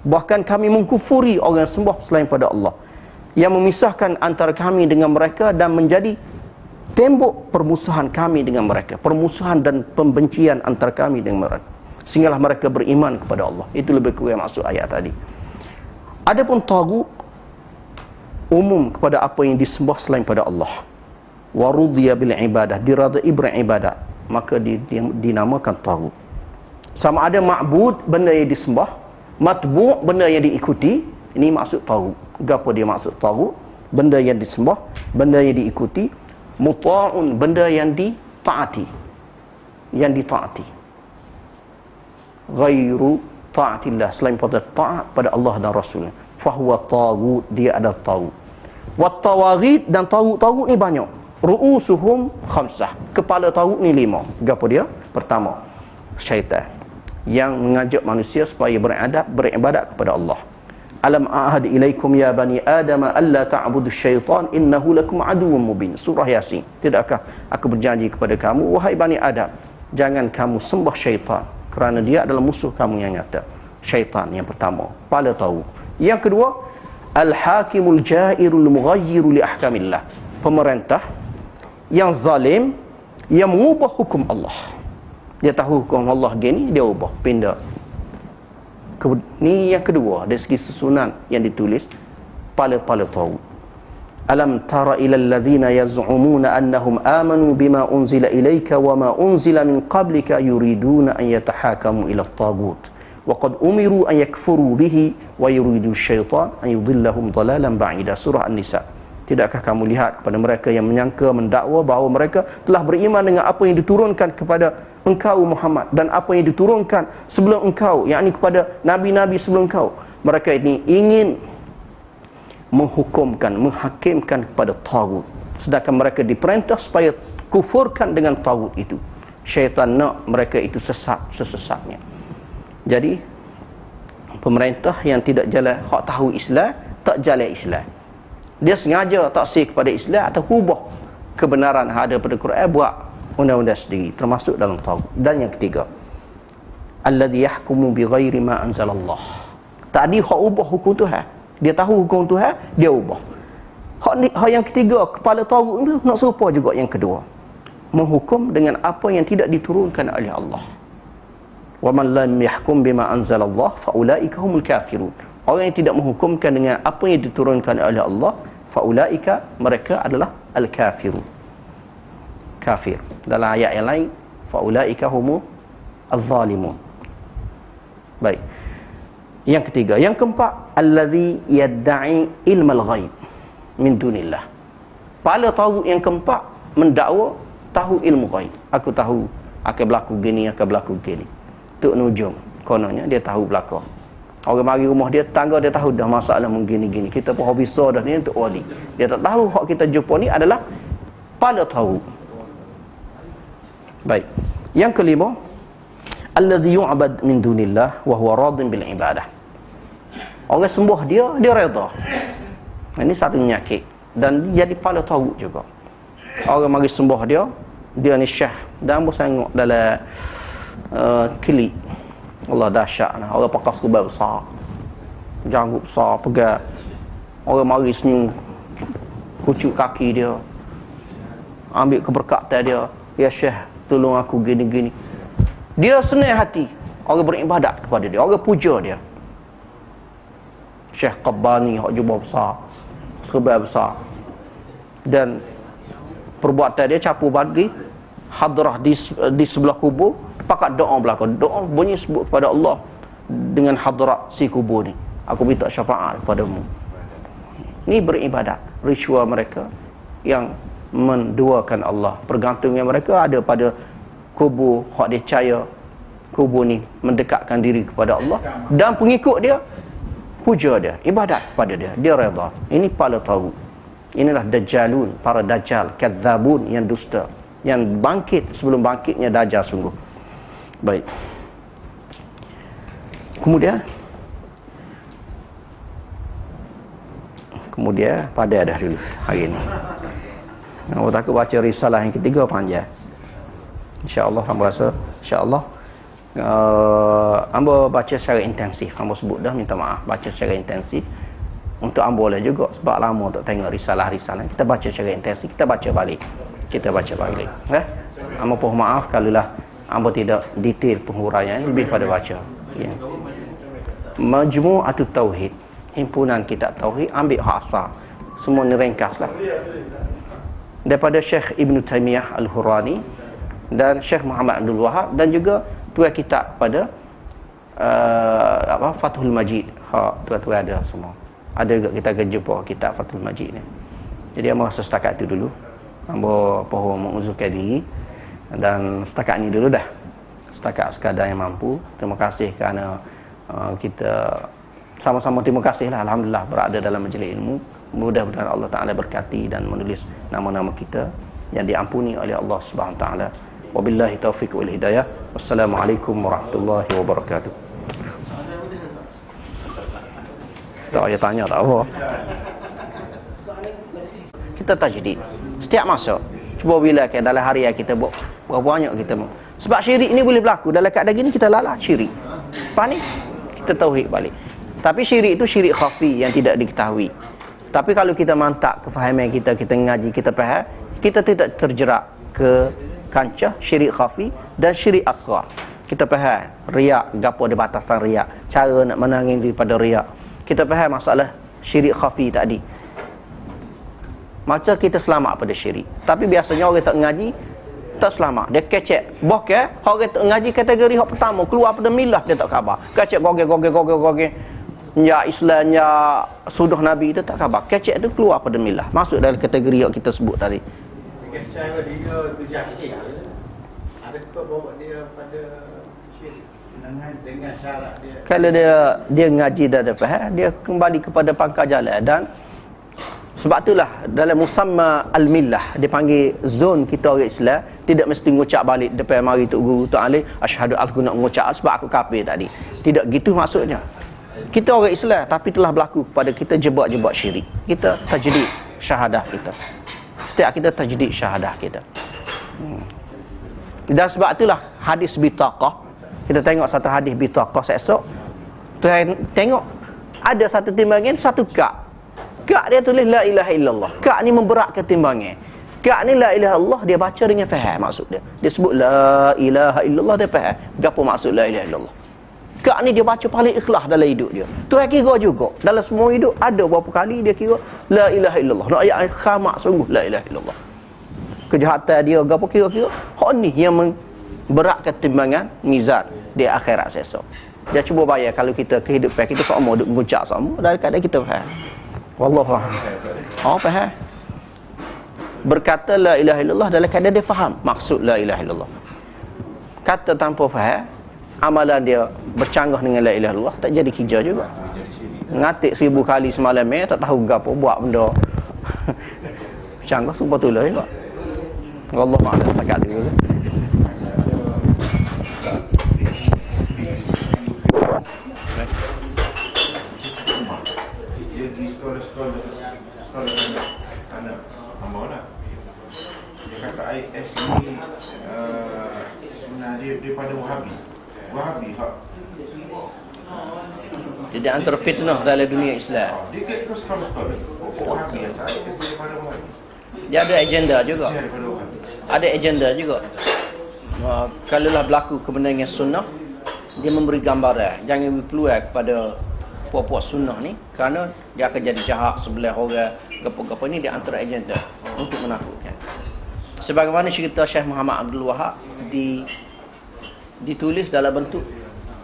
Bahkan kami mengkufuri orang yang sembah selain pada Allah, yang memisahkan antara kami dengan mereka dan menjadi tembok permusuhan kami dengan mereka, permusuhan dan pembencian antara kami dengan mereka, sehinggalah mereka beriman kepada Allah. Itu lebih kurang maksud ayat tadi. Adapun taghut umum kepada apa yang disembah selain pada Allah. Wa rudhiya bil ibadah, diradai beribadat, maka dinamakan taghut. Sama ada ma'bud, benda yang disembah, matbu', benda yang diikuti. Ini maksud taghut. Apa dia maksud taghut? Benda yang disembah, benda yang diikuti. Muta'un, benda yang ditaati, yang ditaati. Ghairu ta'atillah, selain pada taat pada Allah dan Rasulnya, fahuwa taghut, dia adalah taghut. Wat tawaghit, dan taghut ni banyak. Ru'usuhum khamsah, kepala taghut ni 5. Gapo dia? Pertama, syaitan yang mengajak manusia supaya beribadat kepada Allah. Alam a'had ilaikum ya bani Adam alla ta'budu syaitan innahu lakum aduwwun mubin. Surah Yasin. Tidakkah aku berjanji kepada kamu, wahai bani Adam, jangan kamu sembah syaitan, kerana dia adalah musuh kamu yang nyata. Syaitan yang pertama, kepala taghut. Yang kedua, al-hakimul jairul mughayyiru li ahkamillah, pemerintah yang zalim, yang mengubah hukum Allah. Dia tahu hukum Allah gini, dia ubah, pindah. Ni yang kedua dari segi susunan yang ditulis, pala-pala taghut. Alam tara ilal ladzina yaz'umuna annahum amanu bima unzila ilaika wa ma unzila min qablika yuriduna an yatahakamu ila at-taghut wa qad umiru an yakfuru bihi wa yuridu syaitan an yudillahum dalalan ba'ida. Surah An-Nisa. Tidakkah kamu lihat kepada mereka yang menyangka, mendakwa bahawa mereka telah beriman dengan apa yang diturunkan kepada engkau Muhammad dan apa yang diturunkan sebelum engkau, yakni kepada nabi-nabi sebelum engkau. Mereka ini ingin menghukumkan, menghakimkan kepada taghut, sedangkan mereka diperintah supaya kufurkan dengan taghut itu. Syaitan nak mereka itu sesat sesesatnya. Jadi pemerintah yang tidak jalan, hak tahu Islam, tak jalan Islam, dia sengaja taksir kepada Islam atau ubah kebenaran yang ada pada Quran, buat undang-undang sendiri, termasuk dalam taghut. Dan yang ketiga, alladhi yahkumu bighairi ma anzalallah. Tadi hak ubah hukum Tuhan, dia tahu hukum Tuhan, dia ubah. Hak yang ketiga, kepala taghut itu nak serupa juga yang kedua, menghukum dengan apa yang tidak diturunkan oleh Allah. Wa man lam yahkum bima anzalallah fa ulaika humul kafirun. Orang yang tidak menghukumkan dengan apa yang diturunkan oleh Allah, faulaika, mereka adalah al-kafirun, kafir. Dalam ayat yang lain, faulaika humu al-zalimun. Baik. Yang ketiga, yang keempat, allazi yadda'i ilmal ghaib min dunillah. Kepala taghut yang keempat mendakwa tahu ilmu ghaib. Aku tahu akan berlaku gini, akan berlaku gini. Tok Nujum kononnya dia tahu belaka. Orang mari rumah dia, tangga dia tahu dah masalah begini-gini. Kita pun hobi dah ni untuk wali. Dia tak tahu hak kita jumpa ni adalah pada tahu. Baik. Yang kelima, alladhi yu'bad min dunillah wa huwa radin bil ibadah. Orang sembah dia, dia redha. Ini satu penyakit dan jadi pada tahu juga. Orang mari sembah dia, dia ni syah, dan ambo tengok dalam klik. Allah dahsyat lah. Orang pakai skubal besar, janggut besar, pegang. Orang mari senyum, kucuk kaki dia, ambil keberkatan dia. Ya Syekh, tolong aku gini-gini. Dia senang hati. Orang beribadat kepada dia, orang puja dia. Syekh Qabbani, hak jubah besar, skubal besar. Dan perbuatan dia capu bagi hadrah di sebelah kubur, pakat doa belakang. Doa bunyi sebut kepada Allah dengan hadrat si kubur ni. Aku minta syafaat kepadamu. Ni beribadat. Ritual mereka yang menduakan Allah. Pergantungan mereka ada pada kubur, hak dia percaya kubur ni mendekatkan diri kepada Allah, dan pengikut dia puja dia, ibadat kepada dia, dia redha. Ini kepala taghut. Inilah dajjalun, para dajjal, kadzabun yang dusta, yang bangkit sebelum bangkitnya dajjal sungguh. Baik. Kemudian pada dah dulu hari ini. Aku takut baca risalah yang ketiga panjang. InsyaAllah hamba rasa, insyaAllah hamba baca secara intensif. Hamba sebut dah, minta maaf, baca secara intensif. Untuk hamba lah juga, sebab lama tak tengok risalah-risalah. Kita baca secara intensif, kita baca balik. Hamba mohon maaf kalau lah hamba tidak detail penghuraian, lebih pada baca. Ya. Majmu'atut Tauhid, himpunan kitab tauhid, ambil hak asal. Semua ni ringkaslah. Daripada Syekh Ibn Taymiyah Al-Hurani dan Syekh Muhammad Abdul Wahab, dan juga tuan kitab kepada Fathul Majid. Tuan-tuan ada semua. Ada juga kita akan jumpa kitab Fathul Majid ni. Jadi hamba rasa setakat itu dulu. Hamba pohon menguzurkan diri. Dan setakat ni dulu dah. Setakat sekadar yang mampu. Terima kasih kerana kita sama-sama terima kasihlah, alhamdulillah berada dalam majlis ilmu. Mudah-mudahan Allah Taala berkati dan menulis nama-nama kita yang diampuni oleh Allah Subhanahu Wa Taala. Wabillahi taufiq wal hidayah. Wassalamualaikum warahmatullahi wabarakatuh. Tak payah tanya tak apa. Kita tajdid setiap masa. Cuba bila dalam harian kita buat berapa banyak kita mau. Sebab syirik ni boleh berlaku dalam keadaan gini, kita lalah syirik. Lepas ni kita tauhid balik. Tapi syirik itu syirik khafi yang tidak diketahui. Tapi kalau kita mantap kefahaman kita ngaji, kita faham, kita tidak terjerat ke kancah syirik khafi dan syirik asghar. Kita faham riak, gapo ada batasan riak, cara nak menangin daripada riak. Kita faham masalah syirik khafi tadi. Macam kita selamat pada syirik. Tapi biasanya orang tak ngaji tak selamat. Dia kecek. Bokeh, orang tak ngaji kategori hak pertama, keluar pada milah dia tak khabar. Kecek goge. Ya Islam, ya sudah Nabi, dia tak khabar. Kecek tu keluar pada milah. Masuk dalam kategori yang kita sebut tadi. Secara dia tu jahil. Adakah bawa dia pada syirik dengan syarat dia? Kalau dia ngaji dah ada faham, dia kembali kepada pangkal jalan. Dan sebab itulah dalam musamma al-millah dipanggil zon kita orang Islam, tidak mesti ngucap balik depan mari tok guru tok alim asyhadu aku nak mengucap sebab aku kafir tadi. Tidak gitu maksudnya. Kita orang Islam tapi telah berlaku kepada kita jebak-jebak syirik. Kita tajdid syahadah kita. Setiap kita tajdid syahadah kita. Dan sebab itulah hadis bitaqah. Kita tengok satu hadis bitaqah esok. Tuhan tengok ada satu timbangan, satu kak. Kak dia tulis la ilaha illallah. Kak ni memberatkan timbangan. Kak ni la ilaha illallah dia baca dengan faham maksud dia. Dia sebut la ilaha illallah, dia faham gapo maksud la ilaha illallah. Kak ni dia baca paling ikhlas dalam hidup dia. Tuhan kira juga dalam semua hidup ada berapa kali dia kira la ilaha illallah. Nak ayat khamak sungguh la ilaha illallah. Kejahatan dia gapo kira-kira hak ni yang memberatkan timbangan mizan di akhirat esok. Dia cuba bayar kalau kita kehidupan kita sama duk mengucap sama dalam keadaan kita faham. Wallahu a'lam. Faham? Berkata la ilaha illallah dalam keadaan dia faham maksud la ilaha illallah. Kata tanpa faham, amalan dia bercanggah dengan la ilaha illallah, tak jadi kerja juga. Ngatik 1000 kali semalam tak tahu gapo buat benda. Bercanggah sumpah tu lah juga. Wallahu a'lam setakat tu. Sekolah anak hamba lah. Dia kata IS ni sebenarnya daripada Wahabi hak. Jadi antara fitnah dalam dunia Islam. Dia kata sekolah-sekolah Wahabi IS daripada Wahabi. Dia ada agenda juga. Ada agenda juga. Kalau lah berlaku kebenaran sunnah, dia memberi gambaran. Jangan berpeluang kepada puak-puak sunnah ni, kerana dia akan jadi jahat sebelah orang gapo-gapo ni, di antara agenda untuk menakutkan. Sebagaimana cerita Syekh Muhammad Abdul Wahab ditulis dalam bentuk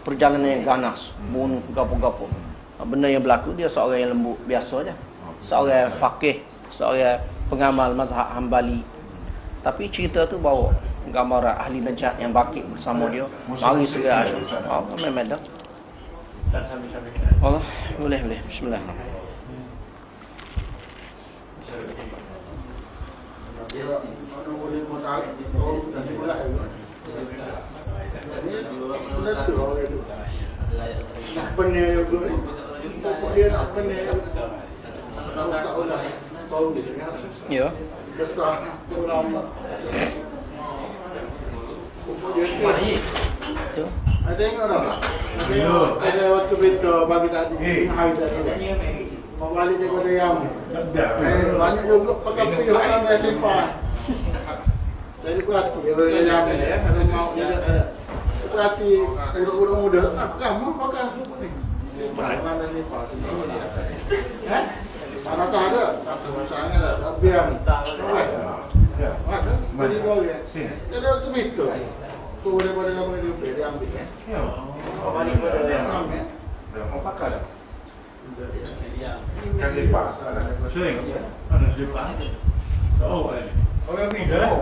perjalanan yang ganas, bunuh gapo-gapo. Benda yang berlaku, dia seorang yang lembut biasa je, seorang faqih, seorang pengamal mazhab Hambali. Tapi cerita tu bawa gambaran ahli najat yang bakit bersama dia, mari segera. Memang dah. Allah, boleh. Bismillahirrahmanirrahim. Ya. Kesah ulama. Tu. Ada tengok tak? Tengok ada waktu berita bagi tadi hari tadi. Mau balik daripada Yam. Banyak juga pakai pihak dalam simpan. Saya dikuati daripada Yam ni ya, ada mau juga ada. Dikuati budak-budak muda, kamu pakai semua ni. Mana ni pas ni? Mana tak ada? Tak sangat ada. Biar ada. Bagi kau ya. Jadi waktu itu. Tu daripada nama dia ambil kan? Ya. Balik pada dia ambil. Mau pakai dah. Kan lepas. Sering. Ada lepas. Tahu kan? Orang ni dah.